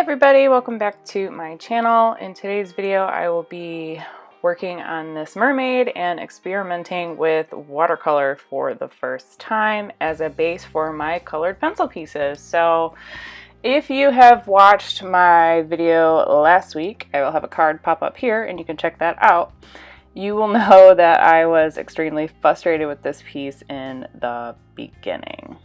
everybody, welcome back to my channel. In today's video I will be working on this mermaid and experimenting with watercolor for the first time as a base for my colored pencil pieces. So if you have watched my video last week, I will have a card pop up here and you can check that out. You will know that I was extremely frustrated with this piece in the beginning.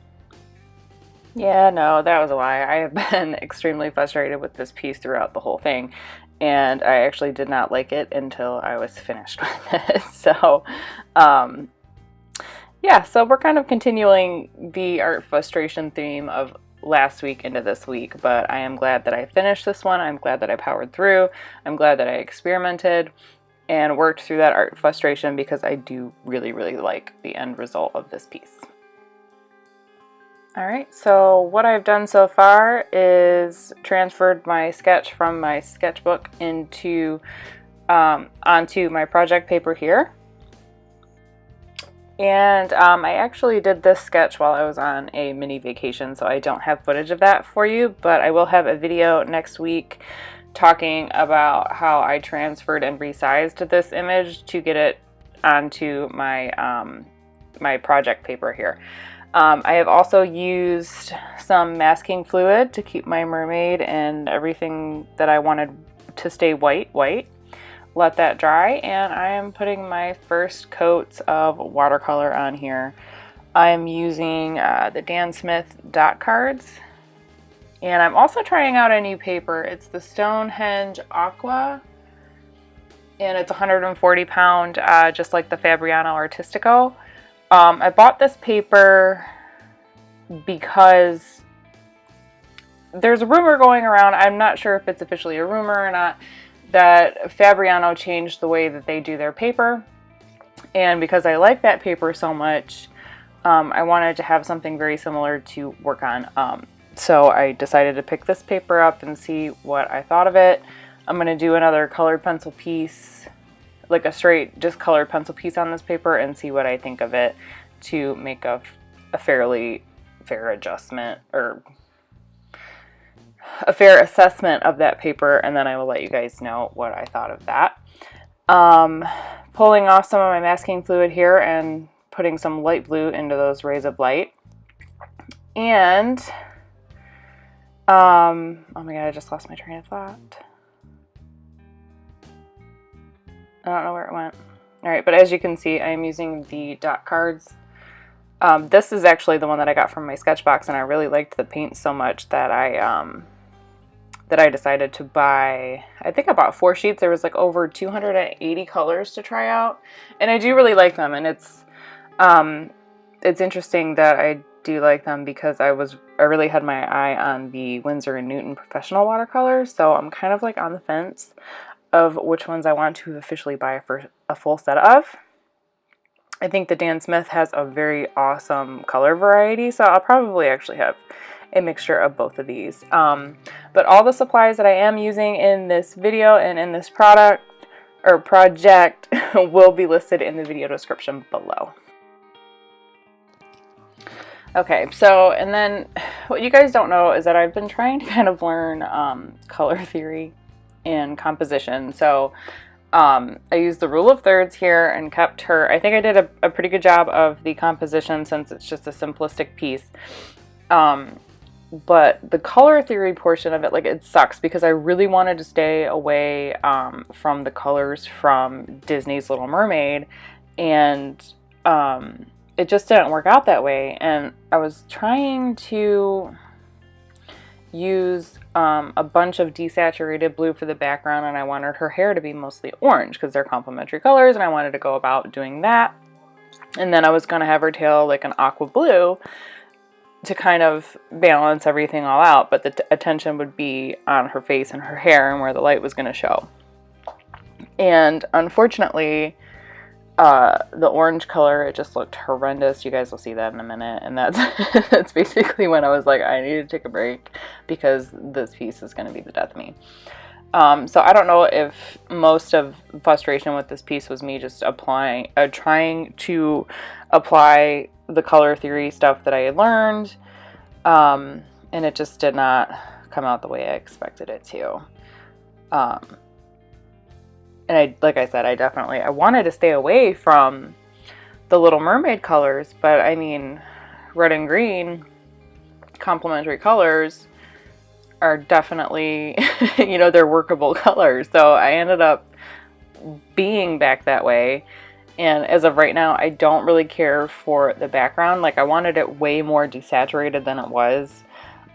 Yeah, no, that was a lie. I have been extremely frustrated with this piece throughout the whole thing, and I actually did not like it until I was finished with it. So, yeah, so we're kind of continuing the art frustration theme of last week into this week, but I am glad that I finished this one. I'm glad that I powered through. I'm glad that I experimented and worked through that art frustration because I do really, really like the end result of this piece. Alright, so what I've done so far is transferred my sketch from my sketchbook into onto my project paper here. And I actually did this sketch while I was on a mini vacation, so I don't have footage of that for you, but I will have a video next week talking about how I transferred and resized this image to get it onto my, my project paper here. I have also used some masking fluid to keep my mermaid and everything that I wanted to stay white. Let that dry, and I am putting my first coats of watercolor on here. I am using the Dan Smith dot cards, and I'm also trying out a new paper. It's the Stonehenge Aqua, and it's 140 pound, just like the Fabriano Artistico. I bought this paper because there's a rumor going around, I'm not sure if it's officially a rumor or not, that Fabriano changed the way that they do their paper. And because I like that paper so much, I wanted to have something very similar to work on. So I decided to pick this paper up and see what I thought of it. I'm going to do another colored pencil piece, like a straight just colored pencil piece on this paper, and see what I think of it to make a fairly fair adjustment or a fair assessment of that paper, and then I will let you guys know what I thought of that. Pulling off some of my masking fluid here and putting some light blue into those rays of light. And oh my god, I just lost my train of thought. I don't know where it went. Alright, but as you can see, I am using the dot cards. This is actually the one that I got from my sketch box, and I really liked the paint so much that I decided to buy, I think I bought 4 sheets. There was like over 280 colors to try out, and I do really like them, and it's interesting that I do like them because I really had my eye on the Winsor & Newton professional watercolors, so I'm kind of like on the fence of which ones I want to officially buy for a full set of. I think the Dan Smith has a very awesome color variety, so I'll probably actually have a mixture of both of these. But all the supplies that I am using in this video and in this product or project will be listed in the video description below. Okay, so, and then what you guys don't know is that I've been trying to kind of learn color theory and composition. So I used the rule of thirds here and kept her, I think I did a pretty good job of the composition since it's just a simplistic piece. But the color theory portion of it, like, it sucks because I really wanted to stay away from the colors from Disney's Little Mermaid, and it just didn't work out that way. And I was trying to use a bunch of desaturated blue for the background, and I wanted her hair to be mostly orange because they're complementary colors, and I wanted to go about doing that. And then I was going to have her tail like an aqua blue to kind of balance everything all out, but the attention would be on her face and her hair and where the light was going to show. And unfortunately, the orange color, it just looked horrendous. You guys will see that in a minute, and that's basically when I was like, I need to take a break because this piece is going to be the death of me. So I don't know if most of frustration with this piece was me just trying to apply the color theory stuff that I had learned, and it just did not come out the way I expected it to. And like I said, I wanted to stay away from the Little Mermaid colors, but I mean, red and green complementary colors are definitely, you know, they're workable colors. So I ended up being back that way. And as of right now, I don't really care for the background. Like, I wanted it way more desaturated than it was.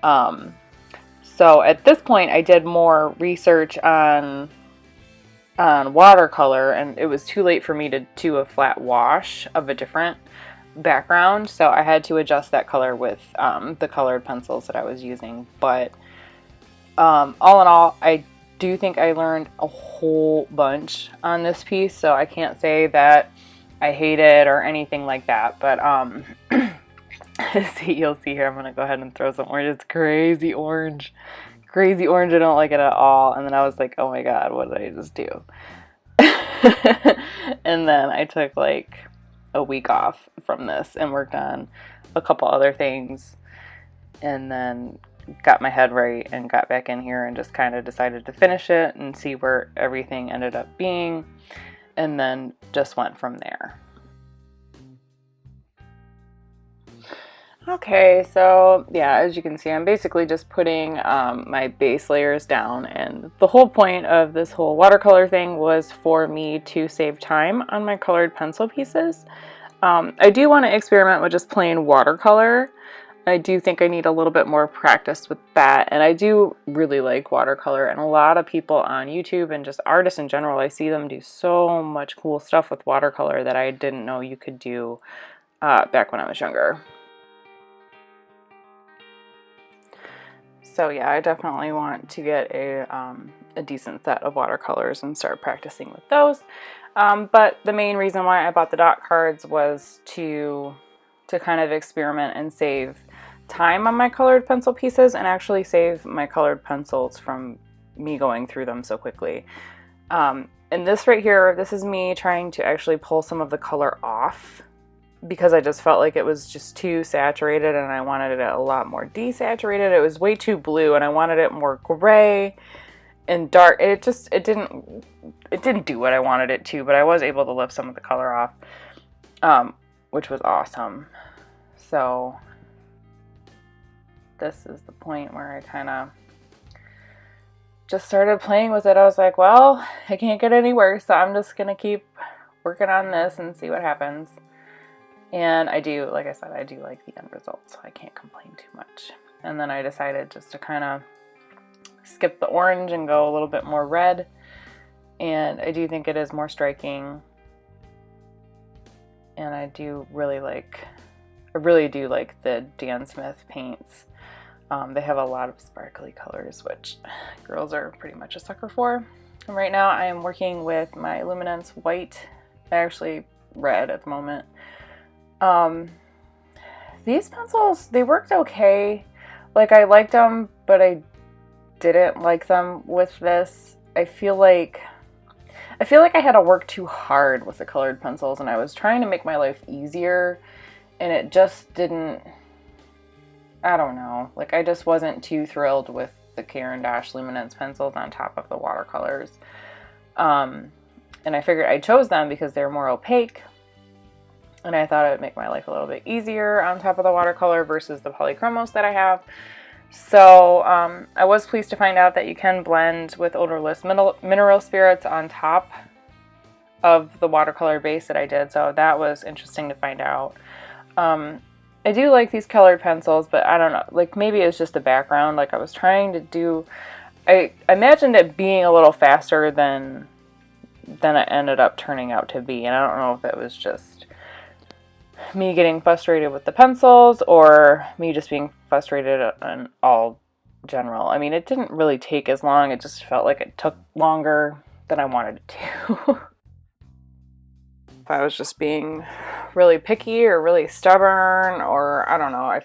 So at this point, I did more research on watercolor, and it was too late for me to do a flat wash of a different background. So I had to adjust that color with the colored pencils that I was using. But all in all, I do think I learned a whole bunch on this piece, so I can't say that I hate it or anything like that. But see, you'll see here, I'm gonna go ahead and throw some orange. It's crazy orange. Crazy orange. I don't like it at all. And then I was like, oh my god, what did I just do? And then I took like a week off from this and worked on a couple other things, and then got my head right and got back in here and just kind of decided to finish it and see where everything ended up being, and then just went from there. Okay, so yeah, as you can see, I'm basically just putting my base layers down, and the whole point of this whole watercolor thing was for me to save time on my colored pencil pieces. I do want to experiment with just plain watercolor. I do think I need a little bit more practice with that, and I do really like watercolor, and a lot of people on YouTube and just artists in general, I see them do so much cool stuff with watercolor that I didn't know you could do back when I was younger. So yeah, I definitely want to get a decent set of watercolors and start practicing with those. But the main reason why I bought the dot cards was to kind of experiment and save time on my colored pencil pieces, and actually save my colored pencils from me going through them so quickly. And this right here, this is me trying to actually pull some of the color off, because I just felt like it was just too saturated and I wanted it a lot more desaturated. It was way too blue and I wanted it more gray and dark. It didn't do what I wanted it to, but I was able to lift some of the color off, which was awesome. So this is the point where I kind of just started playing with it. I was like, well, I can't get any worse, so I'm just gonna keep working on this and see what happens. And I do, like I said, I do like the end result, so I can't complain too much. And then I decided just to kind of skip the orange and go a little bit more red. And I do think it is more striking. And I really do like the Dan Smith paints. They have a lot of sparkly colors, which girls are pretty much a sucker for. And right now I am working with my Luminance white, actually red at the moment. These pencils, they worked okay. Like, I liked them, but I didn't like them with this. I feel like I had to work too hard with the colored pencils, and I was trying to make my life easier, and it just didn't, I don't know. Like, I just wasn't too thrilled with the Caran d'Ache Luminance pencils on top of the watercolors. And I figured I chose them because they're more opaque, and I thought it would make my life a little bit easier on top of the watercolor versus the polychromos that I have. So I was pleased to find out that you can blend with odorless mineral spirits on top of the watercolor base that I did. So that was interesting to find out. I do like these colored pencils, but I don't know, like maybe it's just the background. Like I was trying to do, I imagined it being a little faster than it ended up turning out to be. And I don't know if it was just me getting frustrated with the pencils or me just being frustrated in all general. I mean, it didn't really take as long. It just felt like it took longer than I wanted it to. If I was just being really picky or really stubborn, or I don't know, I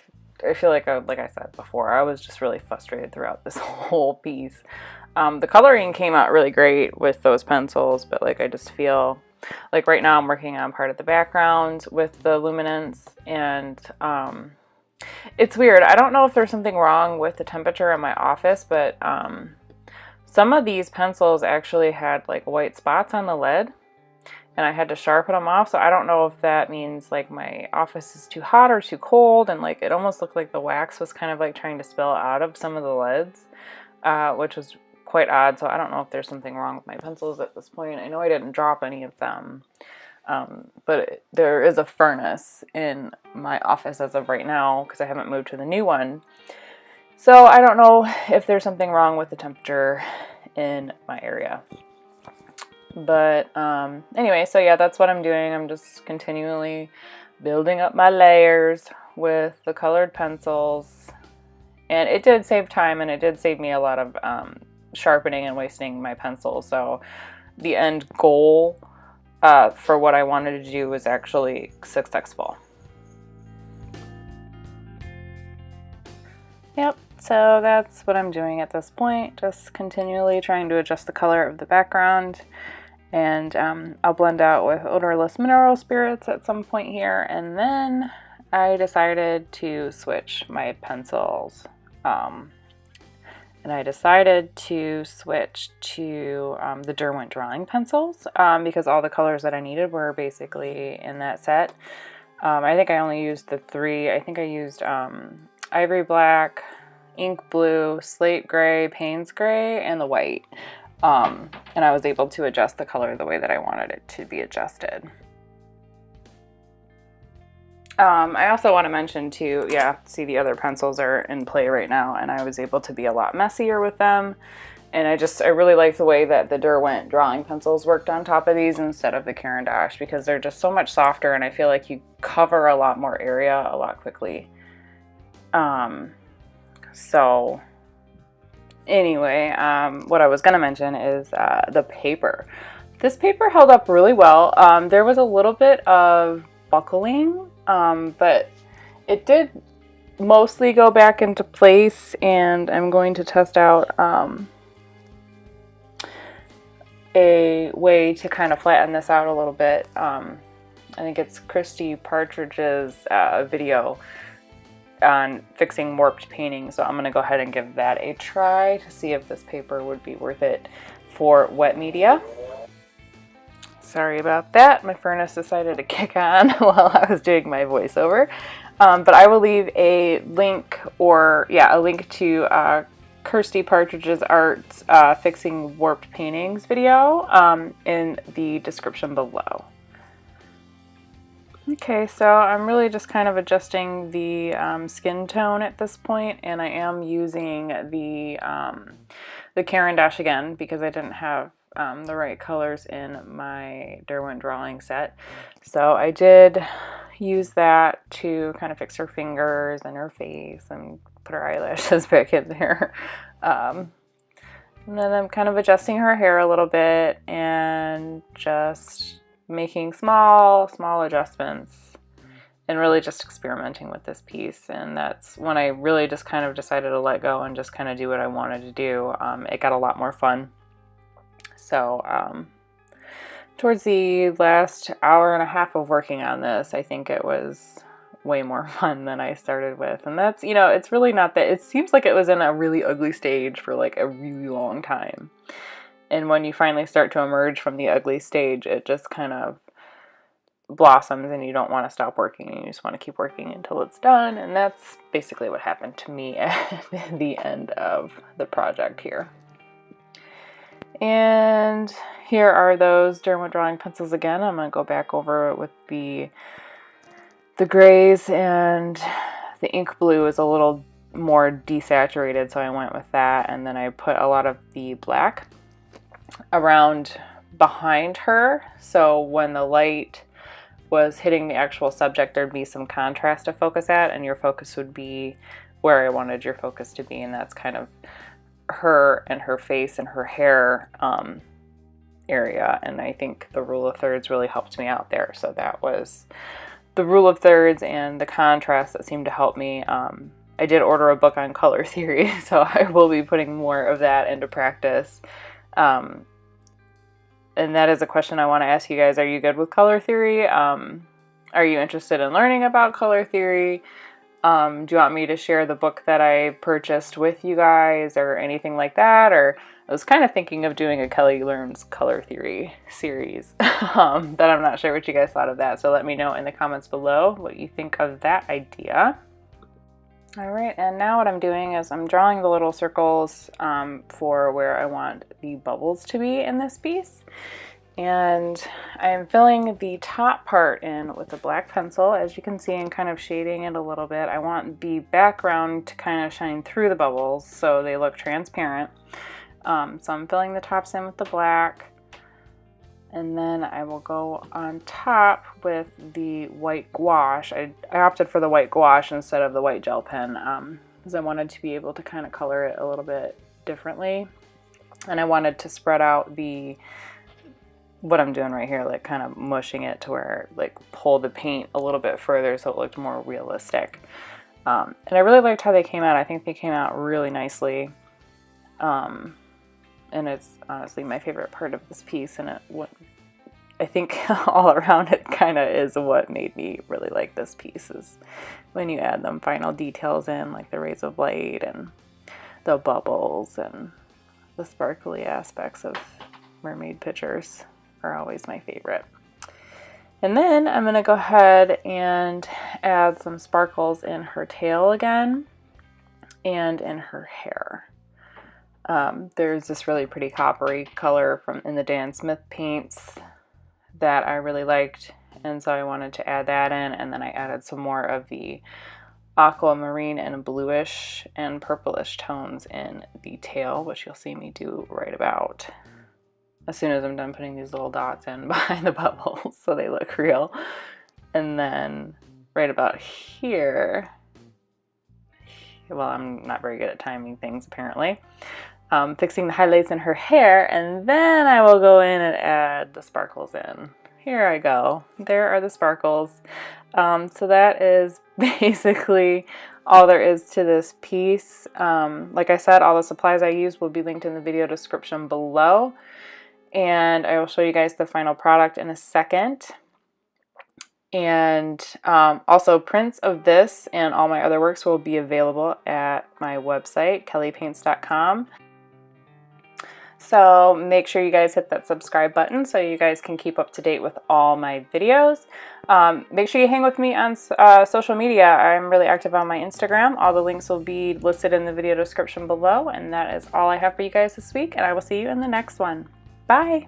feel like I said before, I was just really frustrated throughout this whole piece. The coloring came out really great with those pencils, but like I just feel like right now I'm working on part of the background with the Luminance, and it's weird. I don't know if there's something wrong with the temperature in my office, but some of these pencils actually had like white spots on the lid, and I had to sharpen them off. So I don't know if that means like my office is too hot or too cold, and like it almost looked like the wax was kind of like trying to spill out of some of the lids, which was quite odd. So I don't know if there's something wrong with my pencils at this point. I know I didn't drop any of them. But there is a furnace in my office as of right now because I haven't moved to the new one. So I don't know if there's something wrong with the temperature in my area. But anyway, so yeah, that's what I'm doing. I'm just continually building up my layers with the colored pencils. And it did save time, and it did save me a lot of sharpening and wasting my pencil. So the end goal for what I wanted to do was actually successful. Yep, so that's what I'm doing at this point, just continually trying to adjust the color of the background, and I'll blend out with odorless mineral spirits at some point here, and then I decided to switch my pencils. And I decided to switch to the Derwent drawing pencils because all the colors that I needed were basically in that set. I think I only used the three. I think I used ivory black, ink blue, slate gray, Payne's gray, and the white. And I was able to adjust the color the way that I wanted it to be adjusted. I also want to mention too, yeah, see the other pencils are in play right now, and I was able to be a lot messier with them. And I really like the way that the Derwent drawing pencils worked on top of these instead of the KIRSTYS, because they're just so much softer, and I feel like you cover a lot more area a lot quickly. So anyway, what I was going to mention is the paper. This paper held up really well. There was a little bit of buckling, but it did mostly go back into place, and I'm going to test out a way to kind of flatten this out a little bit. I think it's Kirsty Partridge's video on fixing warped painting, so I'm going to go ahead and give that a try to see if this paper would be worth it for wet media. Sorry about that. My furnace decided to kick on while I was doing my voiceover. But I will leave a link, a link to Kirsty Partridge's Art's Fixing Warped Paintings video in the description below. Okay, so I'm really just kind of adjusting the skin tone at this point, and I am using the KIRSTYS again because I didn't have the right colors in my Derwent drawing set. So I did use that to kind of fix her fingers and her face and put her eyelashes back in there. And then I'm kind of adjusting her hair a little bit and just making small adjustments and really just experimenting with this piece. And that's when I really just kind of decided to let go and just kind of do what I wanted to do. It got a lot more fun. So towards the last hour and a half of working on this, I think it was way more fun than I started with. And that's, you know, it's really not that, it seems like it was in a really ugly stage for like a really long time. And when you finally start to emerge from the ugly stage, it just kind of blossoms and you don't want to stop working, and you just want to keep working until it's done. And that's basically what happened to me at the end of the project here. And here are those Derwent drawing pencils again. I'm going to go back over it with the grays, and the ink blue is a little more desaturated, so I went with that. And then I put a lot of the black around behind her, so when the light was hitting the actual subject, there'd be some contrast to focus at, and your focus would be where I wanted your focus to be, and that's kind of her and her face and her hair area. And I think the rule of thirds really helped me out there. So that was the rule of thirds and the contrast that seemed to help me. I did order a book on color theory, so I will be putting more of that into practice. And that is a question I want to ask you guys. Are you good with color theory? Are you interested in learning about color theory? Do you want me to share the book that I purchased with you guys or anything like that? Or I was kind of thinking of doing a Kelli Learns Color Theory series, but I'm not sure what you guys thought of that. So let me know in the comments below what you think of that idea. All right, and now what I'm doing is I'm drawing the little circles for where I want the bubbles to be in this piece. And I'm filling the top part in with a black pencil, as you can see, and kind of shading it a little bit. I want the background to kind of shine through the bubbles so they look transparent. So I'm filling the tops in with the black. And then I will go on top with the white gouache. I opted for the white gouache instead of the white gel pen because I wanted to be able to kind of color it a little bit differently. And I wanted to spread out what I'm doing right here, like kind of mushing it to where like pull the paint a little bit further so it looked more realistic. And I really liked how they came out. I think they came out really nicely. And it's honestly my favorite part of this piece, and I think all around it kind of is what made me really like this piece, is when you add them final details in, like the rays of light and the bubbles and the sparkly aspects of mermaid pictures are always my favorite. And then I'm going to go ahead and add some sparkles in her tail again and in her hair. There's this really pretty coppery color in the Dan Smith paints that I really liked, and so I wanted to add that in, and then I added some more of the aquamarine and bluish and purplish tones in the tail, which you'll see me do right about as soon as I'm done putting these little dots in behind the bubbles so they look real. And then right about here, well, I'm not very good at timing things apparently, fixing the highlights in her hair, and then I will go in and add the sparkles in. Here I go. There are the sparkles. So that is basically all there is to this piece. Like I said, all the supplies I use will be linked in the video description below, and I will show you guys the final product in a second. And also prints of this and all my other works will be available at my website, kellipaints.com. So make sure you guys hit that subscribe button so you guys can keep up to date with all my videos. Make sure you hang with me on social media. I'm really active on my Instagram. All the links will be listed in the video description below. And that is all I have for you guys this week, and I will see you in the next one. Bye!